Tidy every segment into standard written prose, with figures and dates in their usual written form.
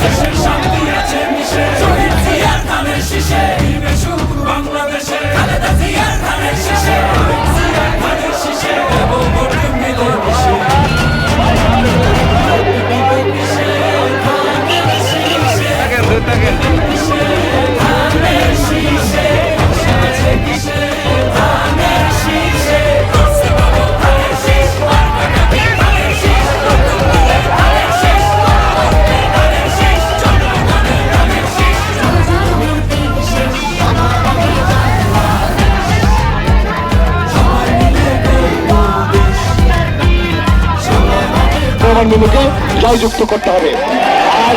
দেশের শান্তি আছে মিশে, শহীদ জিয়ার ধানের শীষে দিবে সুখ বাংলাদেশে। খালেদা জিয়ার ধানের শীষে, শহীদ জিয়ার ধানের শীষে দেব ভোট মিলে মিশে। মিলকে জয়যুক্ত করতে হবে। আর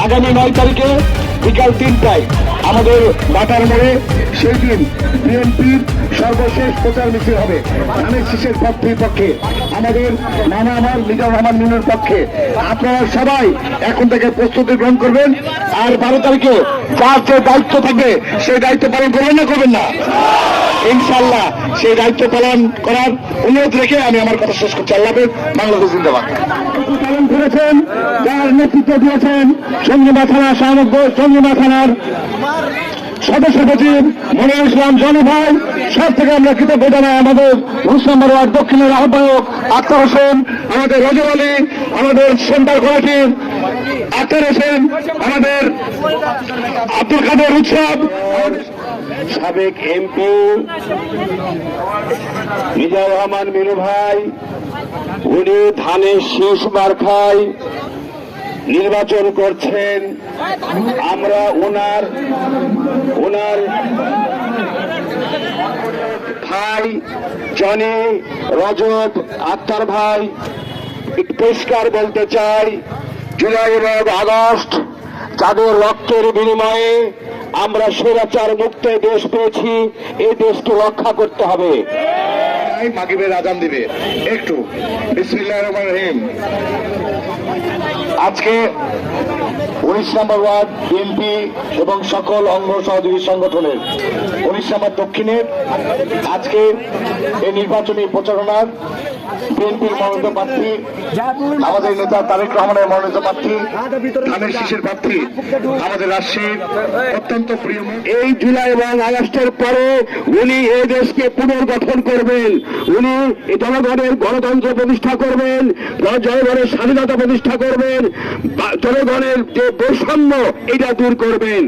আগামী 9 তারিখে বিকাল 3টায় আমাদের বাটার মোড়ে সেই দিন বিএনপির সর্বশেষ প্রচার মিছিল হবে ধানের শীষের পক্ষে, আমাদের নানা আমার মিজানুর রহমান মিনুর পক্ষে। আপনারা সবাই এখন থেকে প্রস্তুতি গ্রহণ করবেন। আর 12 তারিখে যার যে দায়িত্ব থাকবে সেই দায়িত্ব পালন করবেন না করবেন না? ইনশাল্লাহ সেই দায়িত্ব পালন করার অনুরোধ রেখে আমি আমার কথা শেষ করছি। আল্লাহ হাফেজ। বাংলাদেশ জিন্দাবাদ। পালন করেছেন, যার নেতৃত্ব দিয়েছেন সঞ্জীবা থানার সদস্য সচিব মনিরুল ইসলাম জনি ভাই, সব থেকে আমরা কৃতজ্ঞ জানাই। আমাদের 19 নম্বর ওয়ার্ড দক্ষিণের আহ্বায়ক আক্তার হোসেন, আমাদের রজব আলী, আমাদের সেন্টার কমিটির আক্তার হোসেন, আমাদের আব্দুল কাদের উৎসব, সাবেক এমপি মিজানুর রহমান মিনু ভাই, উনি ধানের শীষ মার্কায় নির্বাচন করছেন। আমরা ওনার ভাই জনি, রজব, আক্তার ভাই পরিষ্কার বলতে চাই, জুলাই এবং আগস্ট যাদের রক্তের বিনিময়ে আমরা স্বৈরাচার মুক্ত দেশ পেয়েছি, এই দেশকে রক্ষা করতে হবে। মাগরিবের আযান দিবে একটু। বিসমিল্লাহির রহমানির রহিম। আজকে 19 নম্বর ওয়ার্ড বিএনপি এবং সকল অঙ্গ সহযোগী সংগঠনের 19 নম্বর দক্ষিণের আজকে এই নির্বাচনী প্রচারণার বিএনপির মনোনীত প্রার্থী, আমাদের নেতা তারেক রহমানের মনোনীত প্রার্থী, ধানের শীষের প্রার্থী, আমাদের রাজশাহীর অত্যন্ত প্রিয়। এই জুলাই এবং আগস্টের পরে উনি এই দেশকে পুনর্গঠন করবেন, উনি জনগণের গণতন্ত্র প্রতিষ্ঠা করবেন, জনগণের স্বাধীনতা প্রতিষ্ঠা করবেন, জনগণের যে বৈষম্য এটা দূর করবেন।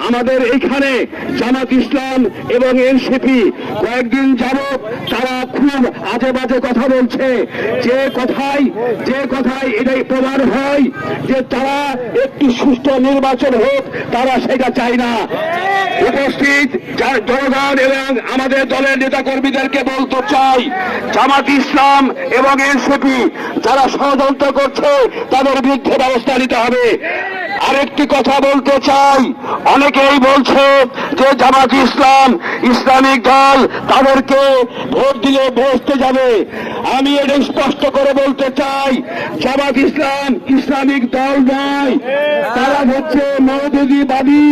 আমাদের এইখানে জামাত ইসলাম এবং এনসিপি কয়েকদিন যাবত তারা খুব আজে বাজে কথা বলছে, যে কথায় এটাই প্রমাণ হয় যে তারা একটি সুষ্ঠু নির্বাচন হোক, তারা সেটা চায় না। উপস্থিত জনগণ এবং আমাদের দলের নেতা কর্মীদেরকে বলতে চাই, জামাত ইসলাম এবং এনসিপি যারা ষড়যন্ত্র করছে তাদের বিরুদ্ধে ব্যবস্থা নিতে হবে। আরেকটি কথা বলতে চাই, অনেকেই বলছে যে জামাত ইসলাম ইসলামিক দল, তাদেরকে ভোট দিলে বেহেশতে যাবে। আমি এটা স্পষ্ট করে বলতে চাই, জামাত ইসলাম ইসলামিক দল নয়, তারা হচ্ছে মওদুদিবাদী।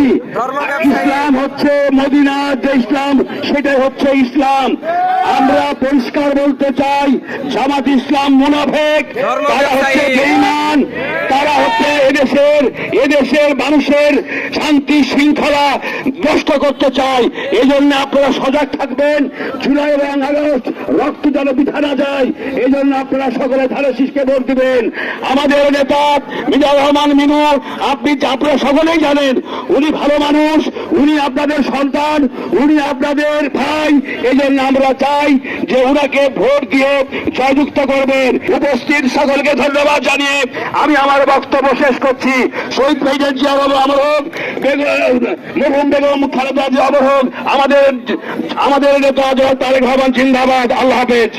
ইসলাম হচ্ছে মদিনার যে ইসলাম, সেটাই হচ্ছে ইসলাম। আমরা পরিষ্কার বলতে চাই, জামাত ইসলাম মুনাফিক, তারা হচ্ছে বেঈমান, তারা হচ্ছে এদেশের মানুষের শান্তি শৃঙ্খলা নষ্ট করতে চায়। এই জন্য আপনারা সজাগ থাকবেন, জুলাই এবং আগস্ট রক্ত যেন বৃথা না যায়, এই জন্য আপনারা সকলে ধানের শীষকে ভোট দিবেন। আমাদের নেতা মিজানুর রহমান মিনু, আপনারা সকলেই জানেন উনি ভালো মানুষ, উনি আপনাদের সন্তান, উনি আপনাদের ভাই। এই জন্য আমরা চাই যে উনাকে ভোট দিয়ে জয়যুক্ত করবেন। উপস্থিত সকলকে ধন্যবাদ জানিয়ে আমি আমার বক্তব্য শেষ করছি। শহীদ প্রেসিডেন্ট জিয়া অমর হোক, মরহুম বেগম খালেদা জিয়া অমর হোক, আমাদের নেতা তারেক রহমান জিন্দাবাদ। আল্লাহ হাফেজ।